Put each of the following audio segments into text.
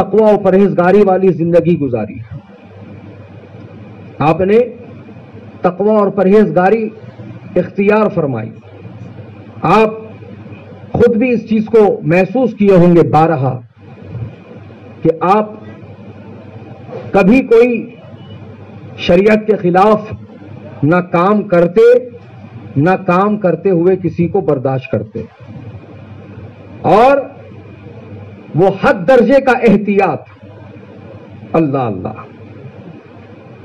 تقوی و پرہیزگاری والی زندگی گزاری، آپ نے تقوی اور پرہیزگاری اختیار فرمائی. آپ خود بھی اس چیز کو محسوس کیے ہوں گے بارہا کہ آپ کبھی کوئی شریعت کے خلاف نہ کام کرتے، نہ کام کرتے ہوئے کسی کو برداشت کرتے، اور وہ حد درجے کا احتیاط، اللہ اللہ،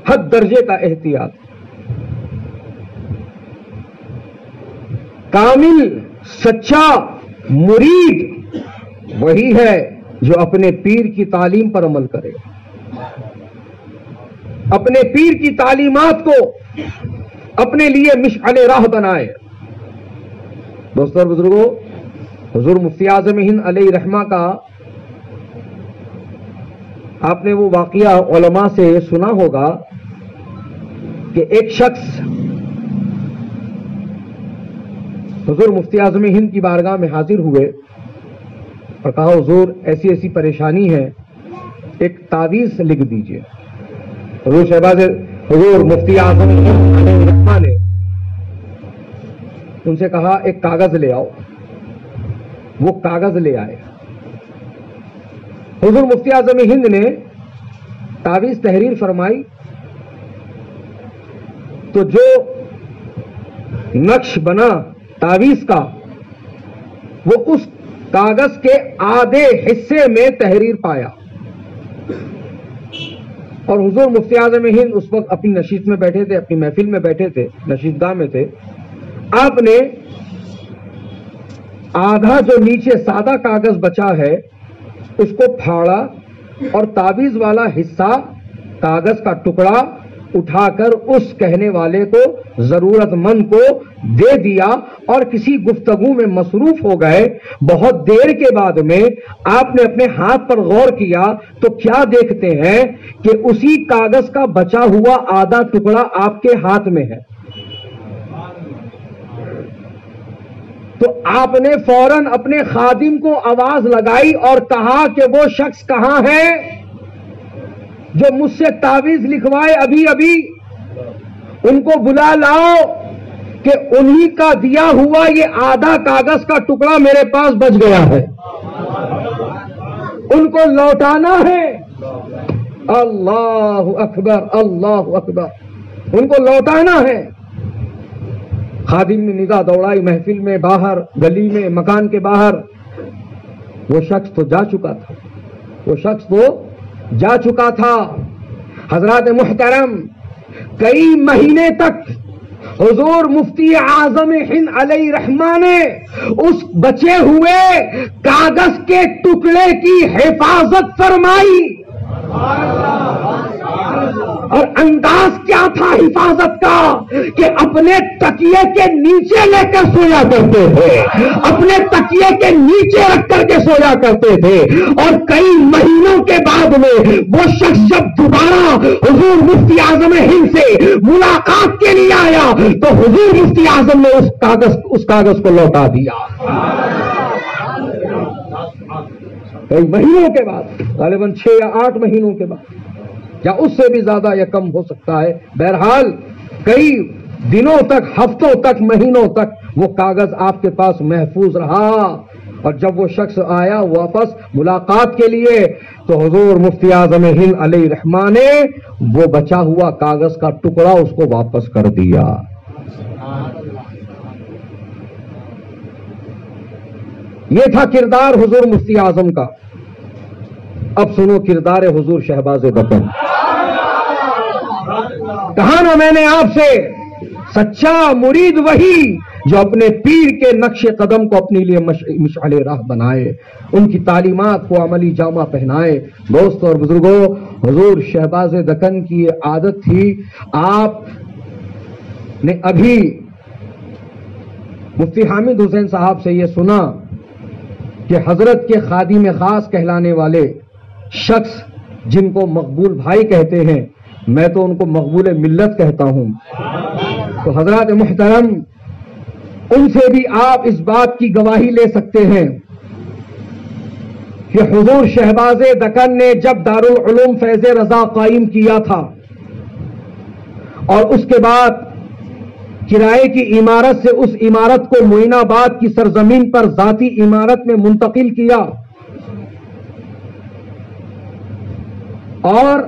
حد درجے کا احتیاط. کامل سچا مرید وہی ہے جو اپنے پیر کی تعلیم پر عمل کرے، اپنے پیر کی تعلیمات کو اپنے لیے مشعل راہ بنائے. دوستو اور بزرگوں، حضور مفتی اعظم ہند علیہ رحمہ کا آپ نے وہ واقعہ علماء سے سنا ہوگا کہ ایک شخص حضور مفتی اعظم ہند کی بارگاہ میں حاضر ہوئے اور کہا حضور ایسی ایسی پریشانی ہے، ایک تعویذ لکھ دیجئے. حضور مفتی اعظم ہند علیہ رحمہ نے ان سے کہا ایک کاغذ لے آؤ. وہ کاغذ لے آئے. حضور مفتی اعظم ہند نے تعویذ تحریر فرمائی تو جو نقش بنا تعویذ کا وہ اس کاغذ کے آدھے حصے میں تحریر پایا. اور حضور مفتی اعظم ہند اس وقت اپنی نشست میں بیٹھے تھے، اپنی محفل میں بیٹھے تھے، نشست گاہ میں تھے. آپ نے آدھا جو نیچے سادہ کاغذ بچا ہے اس کو پھاڑا اور تعویذ والا حصہ کاغذ کا ٹکڑا اٹھا کر اس کہنے والے کو، ضرورت مند کو دے دیا اور کسی گفتگو میں مصروف ہو گئے. بہت دیر کے بعد میں آپ نے اپنے ہاتھ پر غور کیا تو کیا دیکھتے ہیں کہ اسی کاغذ کا بچا ہوا آدھا ٹکڑا آپ کے ہاتھ میں ہے. تو آپ نے فوراً اپنے خادم کو آواز لگائی اور کہا کہ وہ شخص کہاں ہے جو مجھ سے تعویذ لکھوائے ابھی ابھی، ان کو بلا لاؤ کہ انہی کا دیا ہوا یہ آدھا کاغذ کا ٹکڑا میرے پاس بچ گیا ہے، ان کو لوٹانا ہے. اللہ اکبر، اللہ اکبر، ان کو لوٹانا ہے. خادم نے نگاہ دوڑائی محفل میں، باہر گلی میں، مکان کے باہر. وہ شخص تو جا چکا تھا، وہ شخص تو جا چکا تھا. حضرات محترم، کئی مہینے تک حضور مفتی اعظم ہند علیہ رحمہ نے اس بچے ہوئے کاغذ کے ٹکڑے کی حفاظت فرمائی. اور انداز کیا تھا حفاظت کا کہ اپنے تکیے کے نیچے لے کر سویا کرتے تھے، اپنے تکیے کے نیچے رکھ کر کے سویا کرتے تھے. اور کئی مہینوں کے بعد میں وہ شخص جب دوبارہ حضور مفتی اعظم ہند سے ملاقات کے لیے آیا تو حضور مفتی اعظم نے اس کاغذ کو لوٹا دیا. کئی مہینوں کے بعد، غالباً 6 یا 8 مہینوں کے بعد، یا اس سے بھی زیادہ یا کم ہو سکتا ہے. بہرحال کئی دنوں تک، ہفتوں تک، مہینوں تک وہ کاغذ آپ کے پاس محفوظ رہا. اور جب وہ شخص آیا واپس ملاقات کے لیے تو حضور مفتی اعظم ہند علیہ رحمہ نے وہ بچا ہوا کاغذ کا ٹکڑا اس کو واپس کر دیا. یہ تھا کردار حضور مفتی اعظم کا. اب سنو کردار حضور شہباز دکن. کہا نا میں نے آپ سے، سچا مرید وہی جو اپنے پیر کے نقش قدم کو اپنے لیے مشعل راہ بنائے، ان کی تعلیمات کو عملی جامہ پہنائے. دوستو اور بزرگوں، حضور شہباز دکن کی یہ عادت تھی. آپ نے ابھی مفتی حامد حسین صاحب سے یہ سنا کہ حضرت کے خادم خاص کہلانے والے شخص جن کو مقبول بھائی کہتے ہیں، میں تو ان کو مقبول ملت کہتا ہوں. تو حضرات محترم، ان سے بھی آپ اس بات کی گواہی لے سکتے ہیں کہ حضور شہباز دکن نے جب دارالعلوم فیض رضا قائم کیا تھا اور اس کے بعد کرائے کی عمارت سے اس عمارت کو معین آباد کی سرزمین پر ذاتی عمارت میں منتقل کیا اور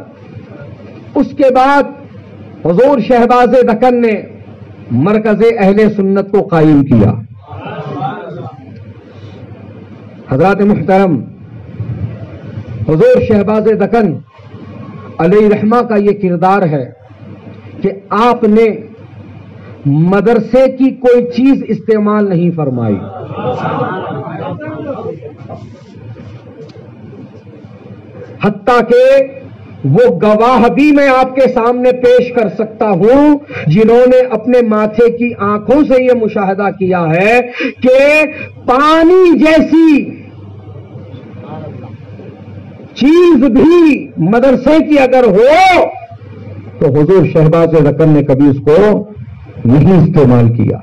اس کے بعد حضور شہباز دکن نے مرکز اہل سنت کو قائم کیا. حضرات محترم، حضور شہباز دکن علیہ رحمہ کا یہ کردار ہے کہ آپ نے مدرسے کی کوئی چیز استعمال نہیں فرمائی. حتیٰ کہ وہ گواہ بھی میں آپ کے سامنے پیش کر سکتا ہوں جنہوں نے اپنے ماتھے کی آنکھوں سے یہ مشاہدہ کیا ہے کہ پانی جیسی چیز بھی مدرسے کی اگر ہو تو حضور شہباز دکن نے کبھی اس کو نہیں استعمال کیا.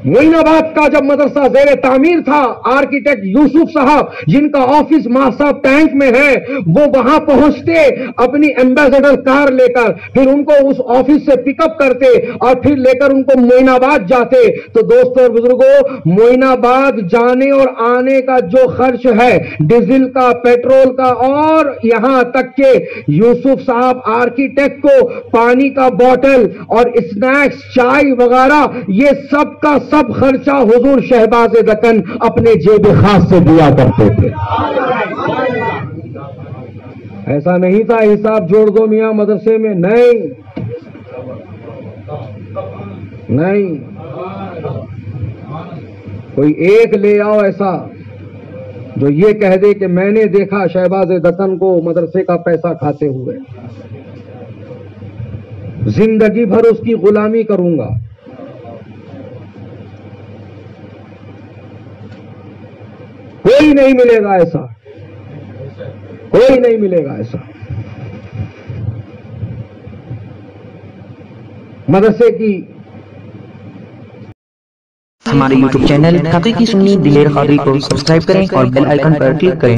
معین آباد کا جب مدرسہ زیر تعمیر تھا، آرکیٹیکٹ یوسف صاحب جن کا آفس ماہصاب ٹینک میں ہے، وہ وہاں پہنچتے اپنی ایمبیسڈر کار لے کر، پھر ان کو اس آفس سے پک اپ کرتے اور پھر لے کر ان کو معین آباد جاتے. تو دوستوں اور بزرگوں، معین آباد جانے اور آنے کا جو خرچ ہے، ڈیزل کا، پیٹرول کا، اور یہاں تک کہ یوسف صاحب آرکیٹیکٹ کو پانی کا بوتل اور اسنیکس، چائے وغیرہ، یہ سب کا سب خرچہ حضور شہباز دکن اپنے جیب خاص سے دیا کرتے تھے. ایسا نہیں تھا حساب جوڑ دو میاں مدرسے میں، نہیں نہیں، کوئی ایک لے آؤ ایسا جو یہ کہہ دے کہ میں نے دیکھا شہباز دکن کو مدرسے کا پیسہ کھاتے ہوئے، زندگی بھر اس کی غلامی کروں گا. کوئی نہیں ملے گا ایسا، کوئی نہیں ملے گا ایسا. مدرسے کی ہمارے YouTube چینل حقیقی سنی دلیر قادری کو سبسکرائب کریں اور بیل آئیکن پر کلک کریں.